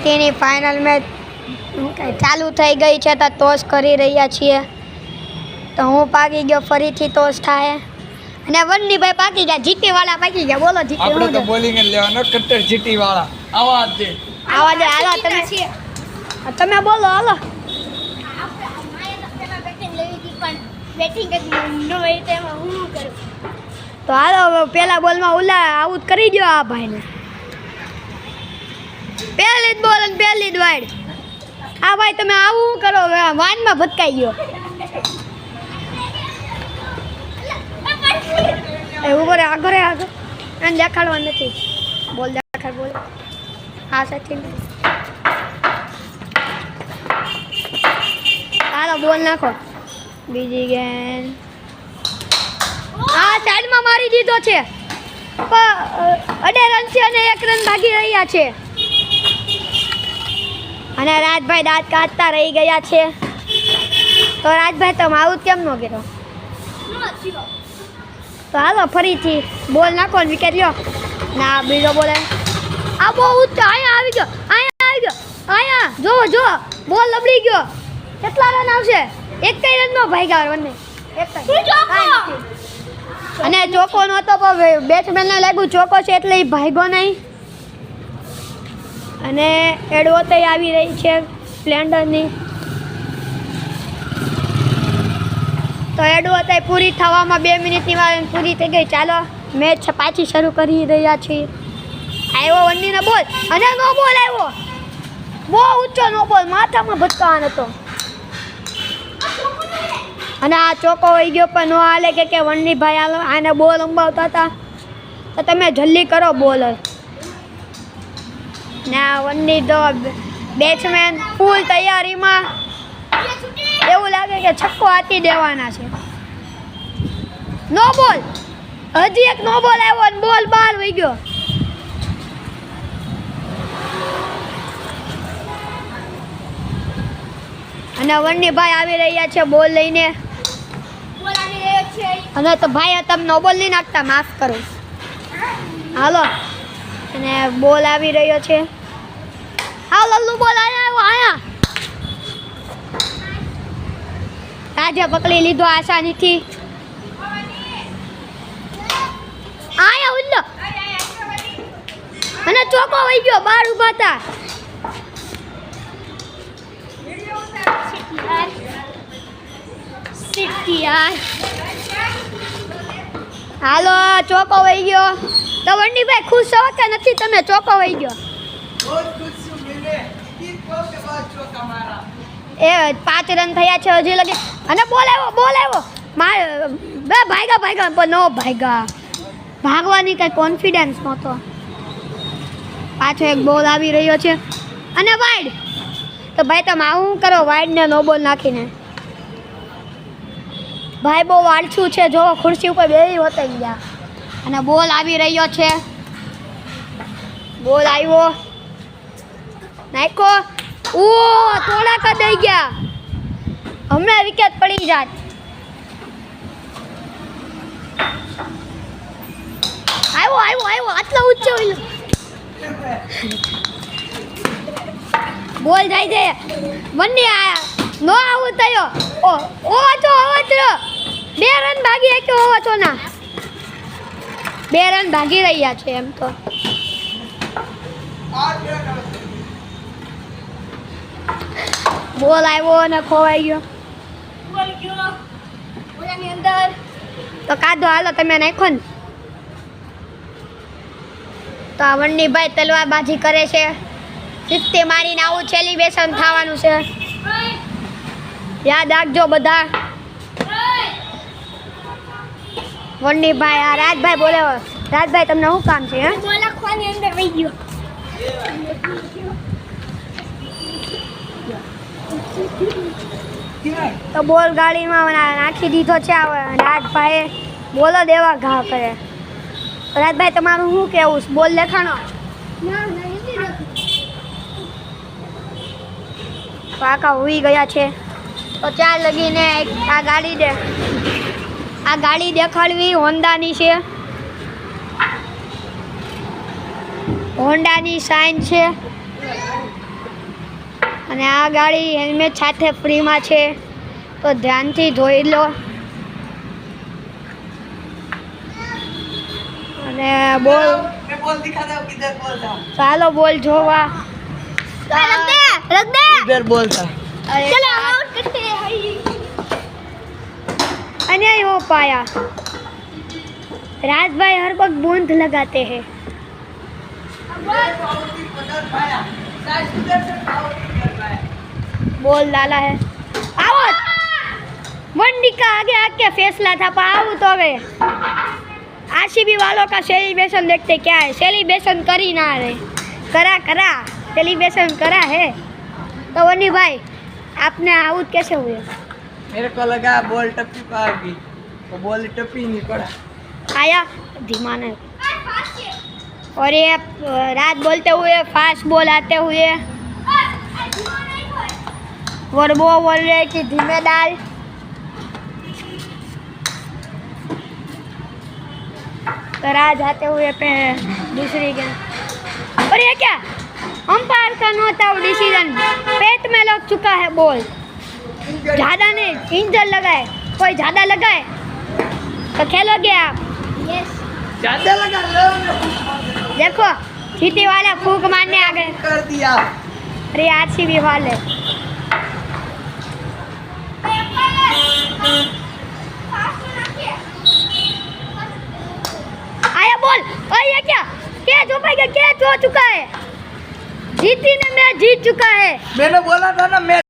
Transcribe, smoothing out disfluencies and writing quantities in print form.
સિટીની final match ચાલુ થઈ ગઈ છે તો ટોસ કરી રહ્યા છીએ તો હું પાકી ગયો ફરીથી ટોસ થાય અને વનનીભાઈ પાકી ગયા જીટી વાળા પાકી ગયા બોલો જીટી આપણે તો બોલિંગ જ લેવાનો કટ્ટર જીટી વાળા આવાજ દે હાલો તમે બોલો હાલો તો હાલો પેલા બોલમાં ઉલા આઉટ કરી દો આ ભાઈને પહેલી જ બોલ અને પહેલી જ વાઈડ આ ભાઈ તમે આવું કરો વાનમાં ભટકાઈ ગયો એવું કરે આગળ અને દેખાડવા નથી બોલ દેખાડ બોલ હા સચિન હાલો બોલ નાખો બીજી ગેમ હા સાઈડમાં મારી દીધો છે 18 રન છે અને 1 રન ભાગી રહ્યા છે અને રાજભાઈ દાંત કાઢતા રહી ગયા છે તો રાજભાઈ તમે આઉટ કેમ ન કર્યો તો હાલો ફરીથી બોલ નાખો ને વિકેટ લ્યો ના બીજો બોલે આ બહુ ઊંચો અહીંયા આવી ગયો અહીંયા જો બોલ લબડી ગયો કેટલા રન આવશે એક કઈ રન નો ભાગ્યા બંને અને ચોકો નહોતો પણ બેટ્સમેનને લાગ્યું ચોકો છે એટલે એ ભાગ્યો નહીં અને એડવોતે આવી રહી છે સ્પ્લેન્ડરની તો એડવોતે પૂરી થવામાં 2 મિનિટની વાર પૂરી થઈ ગઈ ચાલો મેચ પાછી શરૂ કરી રહ્યા છીએ આવ્યો વનીનો બોલ અને નો બોલ આવ્યો બહુ ઊંચો નો બોલ માથામાં ભટકાવાનો હતો અને આ ચોકો વહી ગયો પણ નો હાલે કે વનીભાઈ હાલો આને બોલ અંબાવતા હતા તો તમે જલ્દી કરો બોલર ના વનની તો બેટ્સમેન ફૂલ તૈયારીમાં એવું લાગે કે છક્કો હાથી દેવાના છે નો બોલ હજી એક નો બોલ આવ્યો અને બોલ બહાર વહી ગયો અને વનીભાઈ આવી રહ્યા છે બોલ લઈને અને તો ભાઈ તમે નો બોલ નહીં નાખતા માફ કરો હાલો અને બોલ આવી રહ્યો છે હા લલ્લુ બોલ આયા આજે પકડી લીધો આસાનીથી આયા ઉલ્લો અને ચોકો વહી ગયો બાર ઉભા હતા હાલો ચોકો વહી ગયો તો વનીભાઈ ખુશ છો કે નથી તમે ચોકો વહી ગયો એ 5 રન થયા છે હજી લગી અને બોલ આવ્યો બે ભાગ્યા પણ નો ભાગવાની કઈ કોન્ફિડન્સ નહોતો પાછો એક બોલ આવી રહ્યો છે અને વાઇડ તો ભાઈ તમે આવું કરો વાઇડ ને નો બોલ નાખીને ભાઈ બહુ વાળછું છે જો ખુરશી ઉપર બેસી હોતા ગયા અને બોલ આવી રહ્યો છે બોલ આવ્યો નાખો ઓ થોડાક દઈ ગયા હમણાં વિકેટ પડી જાત આવ્યો આટલો ઊંચો બોલ જાય છે બંને આયા નો આવું થયો ઓ તો 2 રન ભાગી શક્યો હોવો તો ના 2 રન ભાગી રહ્યા છે એમ તો બોલ આવ્યો અને ખોવાઈ ગયો બોલની અંદર તો કાઢો હાલો તમે નાખો ને તો આ વનીભાઈ તલવારબાજી કરે છે 50 મારીને આવું સેલિબ્રેશન થવાનું છે યાદ રાખજો બધા વનીભાઈ આ રાજભાઈ બોલે રાજભાઈ તમને શું કામ છે બોલ નાખવાની અંદર વહી ગયો તો બોલ ગાડીમાં નાખી દીધો છે રાજભાઈએ બોલો દેવા ઘા કરે રાજભાઈ તમારું શું કેવું બોલ લેખાણો કાકા હોઈ ગયા છે તો ચાલ લગીને આ ગાડી દેખાડવી હોન્ડાની છે હોન્ડાની શાઇન છે અને આ ગાડી હેલ્મેટ સાથે ફ્રીમાં છે, તો ધ્યાનથી જોઈ લો. અને બોલ, मैं बॉल दिखाता हूँ किधर बॉल था. ચાલો બોલ જોવા. इधर बॉल था. चलो आउट करते हैं. अन्याय हो पाया. राज भाई हर वक्त बूंद लगाते हैं. बोल डाला है. आउट. वनडी का आगे आके फैसला था, पर आउट हो गए. आरसीबी वालों का सेलिब्रेशन देखते क्या है. सेलिब्रेशन कर ही ना रहे. करा सेलिब्रेशन करा है. तो वनी भाई आपने आउट कैसे हुए? मेरे को लगा बॉल टप्पी पर आ गई, तो बॉल टप्पी नहीं पड़ा. आया धीमा ने. और ये रात बोलते हुए फास्ट बॉल आते हुए और वो बोल रहे कि धीमे डाल. तो राज आते हुए पे दूसरी गेंद. और ये क्या, अंपायर का नोट आउट डिसीजन. पेट में लग चुका है बॉल. ज़्यादा नहीं, इंजर लगाए. कोई ज़्यादा लगाए तो खेलोगे आप. ज्यादा लगा लो. देखो सीटी वाले फूक मारने आ गए. कर दिया. अरे आरसीबी वाले. आया बॉल. और ये क्या कैच हो पाएगा? कैच हो चुका है. जीती ने मैच जीत चुका है. मैंने बोला था ना मैं